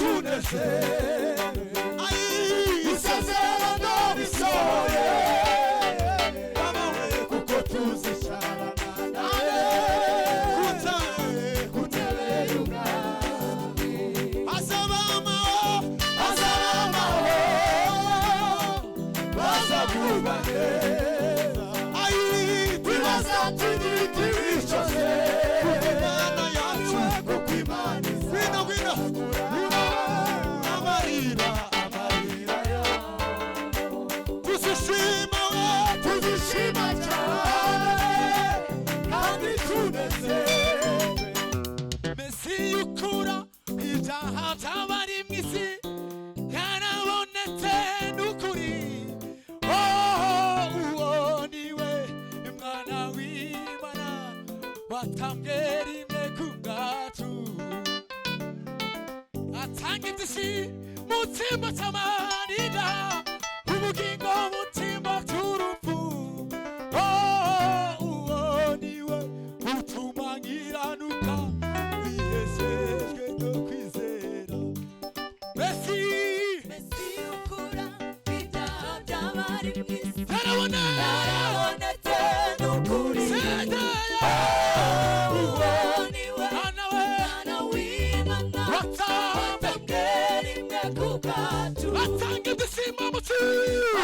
tuneze isezerano risohoye kuko tuzicarana nawe kutebe y'ubwami hazaba amahoro bazagubwa neza twibaza twicoze imana yacu kuko imana gwino amarira tuzishima cyane kandi tunezerwe Mesi ukura ibyaha by'abari mu isi yarabonetse n'ukuri uwo niwe umwana w'Imana watambwe rimwe ku bwacu atanga iby'isi mu cyimbo cy'amarira ubugingo mu cyimbo cy'urupfu uwo niwe utuma nkiranuka wihesejwe no kwizera Mesi ukura ibyaha by'abari mu isi yarabonetse n'ukuri uwo niwe mwana w'Imana watambwe rimwe ku bwacu atanga ibyishimo mu cyimbo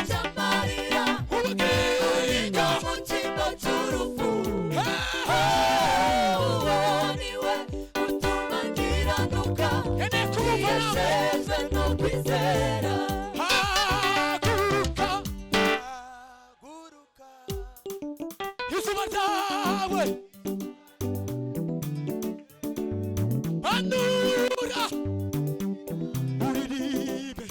cy'amarira ubugingo mu cyimbo cy'urupfu uwo niwe utuma nkiranuka wihesejwe no kwizera haguruka izuba ryawe hanura uririmbe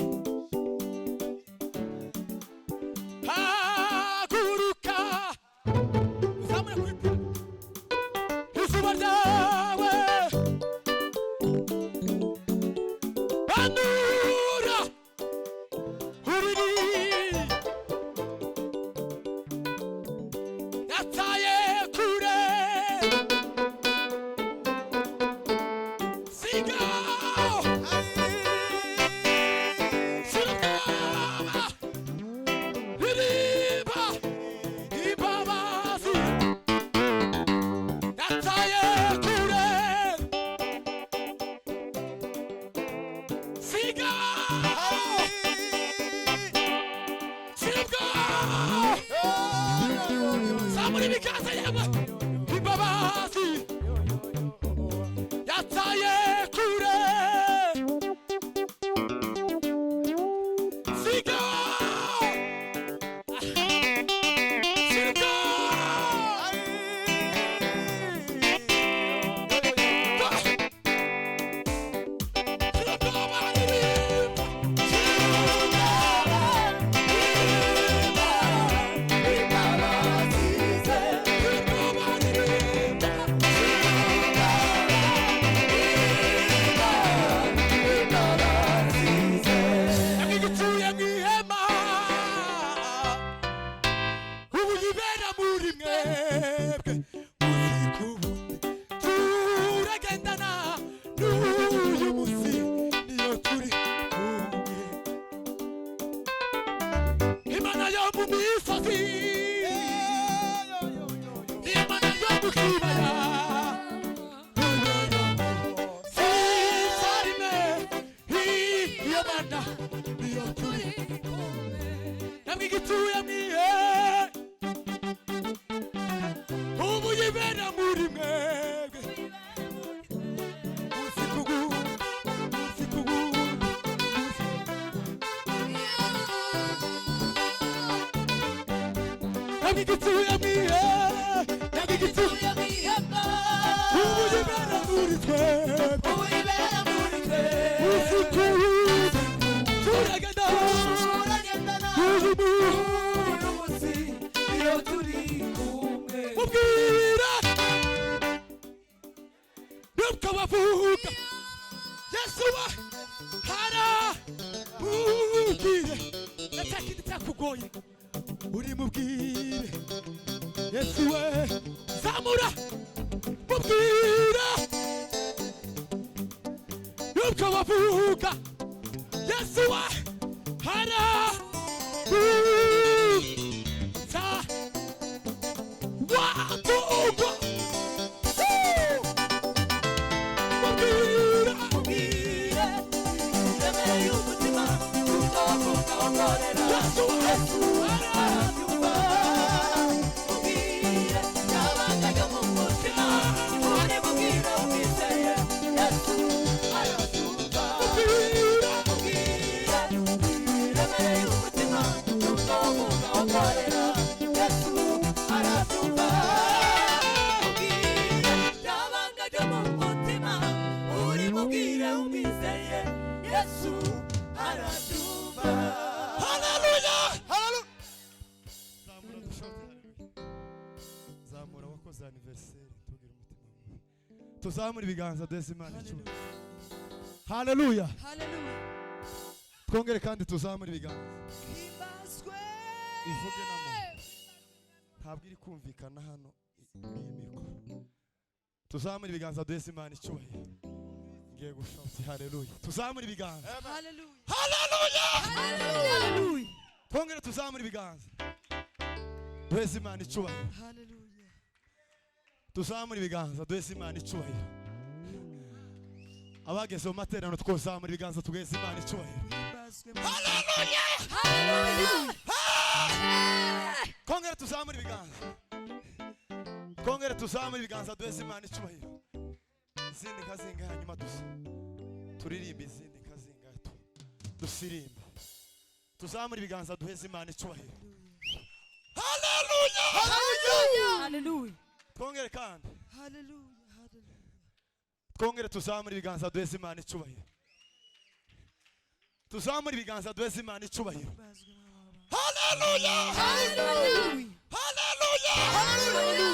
haguruka uzamure kwipira izuba ryawe hanura uririmbe yataye kure Somebody because I am Ibabasi Yataye kure Siga Siga nubwo bavuga Yesu we hararuta watugo mubwire remeye umutima nubwo bavuga wakorera Yesu hararuta mubwire yabangaga mu mutima uri mubwire umwizeye Yesu hararuta mubwire remeye umutima nubwo bavuga wakorera Yesu hararuta mubwire yabangaga mu mutima uri mubwire umwizeye Yesu hararuta. Hallelujah! Hallelujah! Zamura dushote hallelujah. Zamura wakoze anniversaire tugira umutima mubi. Tuzamura ibiganza desi Imana icyubahiro. Hallelujah! Hallelujah! Twongere kandi tuzamura ibiganza. Ivuge namo. Ntabwo iri kumvikana hano iyi mikoro. Tuzamura ibiganza desi Imana icyubahiro. Ngiye gushota hallelujah. Tuzamura ibiganza. Hallelujah! Hallelujah! Hallelujah! Twongere tuzamura ibiganza. Desi Imana icyubahiro. Hallelujah! Tuzamura ibiganza desi Imana icyubahiro. Abageze mu materaniro twozamura ibiganza tugeze Imana icyubahiro. Hallelujah! Hallelujah! Kongere tuzamura ibiganza. Kongere tuzamura ibiganza desi Imana icyubahiro. Izindi kazinga hanyuma turirimba izindi kazinga dusirimba. Tuzamura ibiganza duheze Imana icyubahiro. Hallelujah! Hallelujah! Hallelujah! Kongere kandi. Hallelujah! Hallelujah! Kongere tuzamura ibiganza duheze Imana icyubahiro. Tuzamura ibiganza duheze Imana icyubahiro. Hallelujah! Hallelujah! Hallelujah! Hallelujah!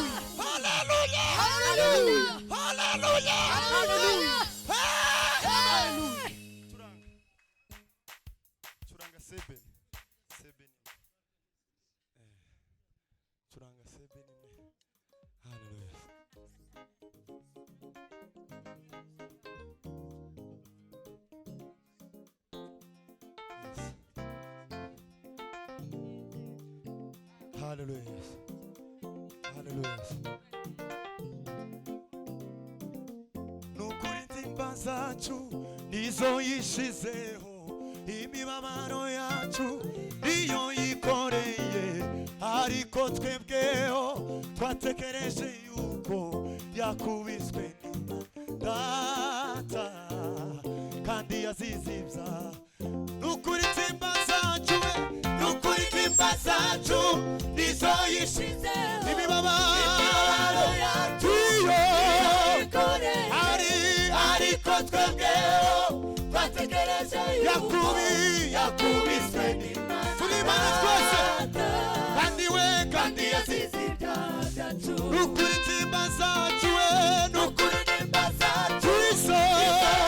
Hallelujah! Hallelujah! Hallelujah! Hallelujah! Churanga seben. Churanga seben. Hallelujah. Hallelujah. Hallelujah. Nukuri intimba zacu nizo yishizeho imibabaro yacu iyo yikoreye ariko twebweho twatekereje yuko yakubiswe data kandi yazizibza. Nukuri intimba zacu nizo yishizeho imibabaro yacu ariko twebweho twatekereje yakubiswe n'Imana. Turi Imana twese kandi yazizibya byacu. Nukuri intimba zacu nukuri intimba zacu nizo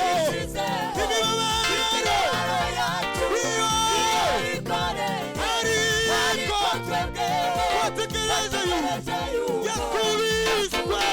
yishizeho imibabaro yacu ariko twebweho twatekereje yakubiswe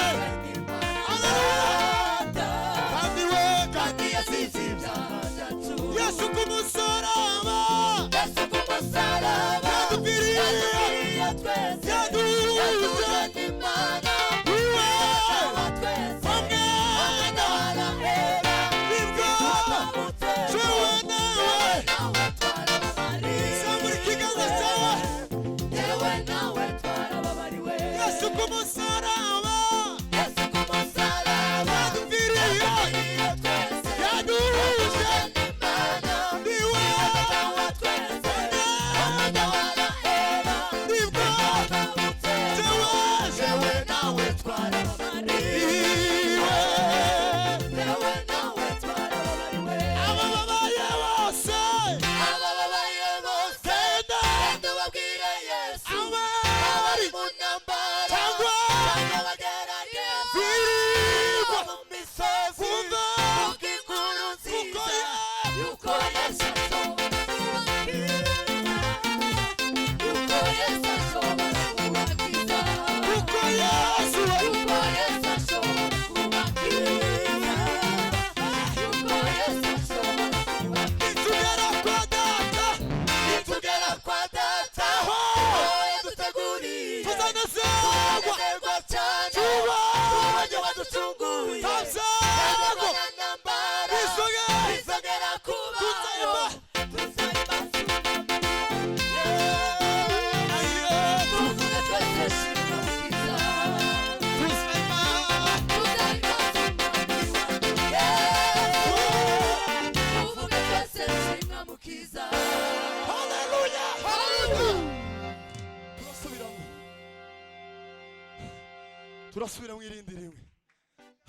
izongera kubaho tuzayimba tuvuge twese shimwa mukiza tuvuge twese shimwa mukiza. Hallelujah. Turasubira mu irindi rimwe.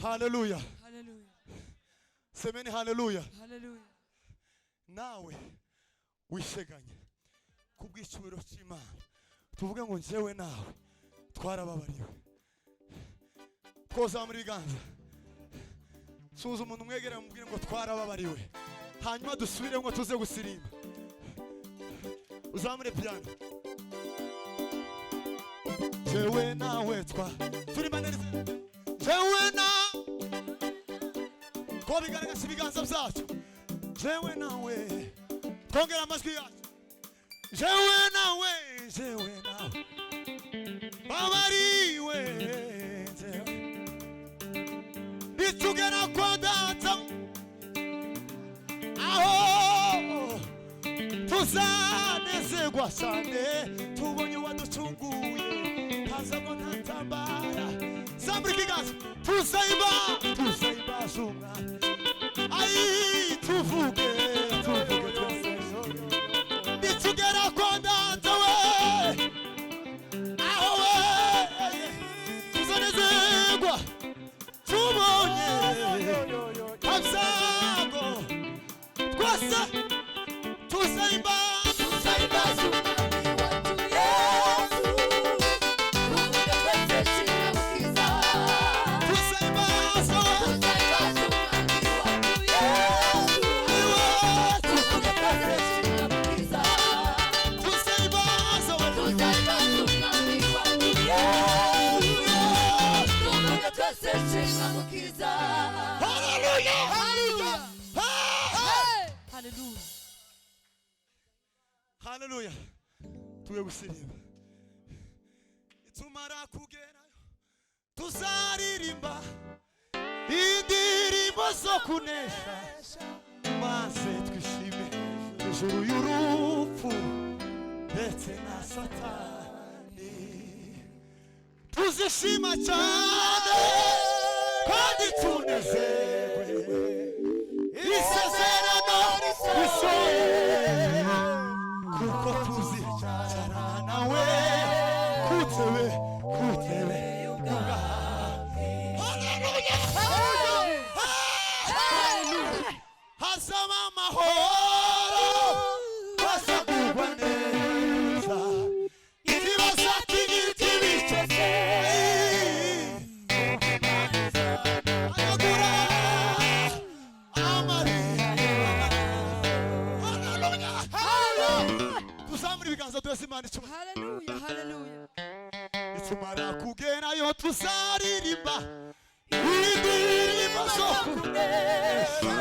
Hallelujah. Semeni hallelujah. Nawe wisheganye kubw'icyubiro cy'Imana tuvuge ngo njyewe nawe twarababariwe. Koza muri biganza suza umuntu mwegera mubwire ngo twarababariwe, hanyuma dusubire ngo tuze gusirimba. Uzamure piano. Jewe nawe turi manerize. Jewe na ko bigaragaza ibiganza byacu. Jewe nawe twongera amajwi yacu. Jewe nawe babariwe jewe nitugera kwa data aho tuzanezerwa cyane tubonye waducunguye hazamo ntatambara. Zambura ikiganza tuzayimba zumwa ai tuvuge twese nitugera kwa data we aho we tuzanezerwa tubonye habzago twese tuzayimba zumwa Hallelujah. Tuwe gusirimba. Tumara kugerayo tuzaririmba indirimbo zo kunesha maze twishime hejuru y'urupfu ndetse na Satani. Tuzishima cyane kandi tunezerwe isezerano risohoye kuko tuzicarana nawe kutebe hazaba amahoro bazagubwa neza ntibazatinyika ibice ayagura amarira. Tuzamura ibiganza twese Imana icuma. Tumara kugerayo tuzaririmba indirimbo zo kunesha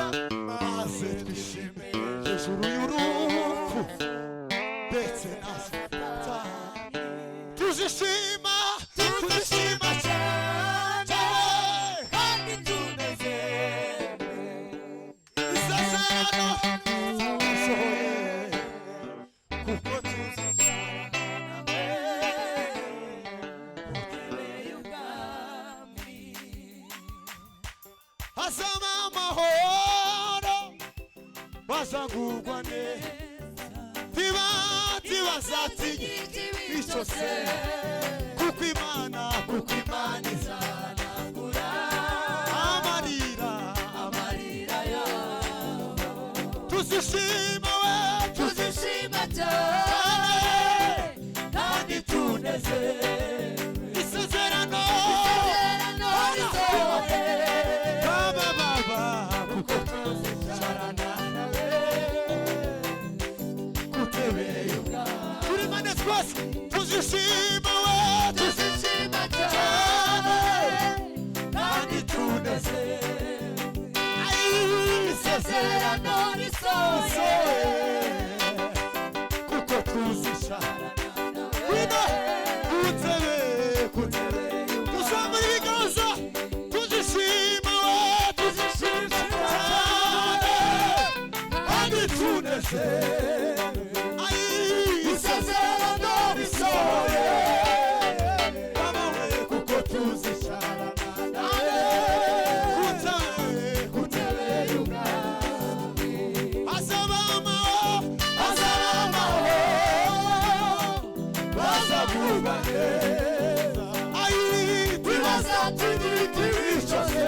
maze twishime hejuru y'urupfu ndetse na Satani. Tuzishima cyane kandi tunezerwe isezerano risohoye kuko tuzishima hazaba amahoro bazagubwa neza ntibazatinyika icyo se kuko Imana izanagura amarira yabo. Tuzishima cyane kandi tunezerwe isezerano risohoye kuko tuzicarana nawe kutebeyo turi mane twese tuzishima cyane kandi tunezerwe isezerano risohoye kuko tuzicarana nawe kutebe tuzamura ibiganza tuzishima cyane tunezerwe isezerano risohoye babawe kuko tuzicarana nawe ku ntebe y'ubwami hazaba amahoro bazavuga neza ntibazatugira ibicoze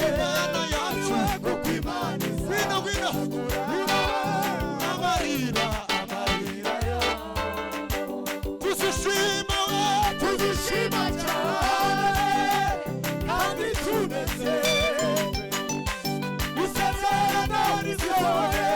Imana yacu kuko Imana Gwino gwino amarira tuzishima tuzishima cyane kandi tunezerwe isezerano risohoye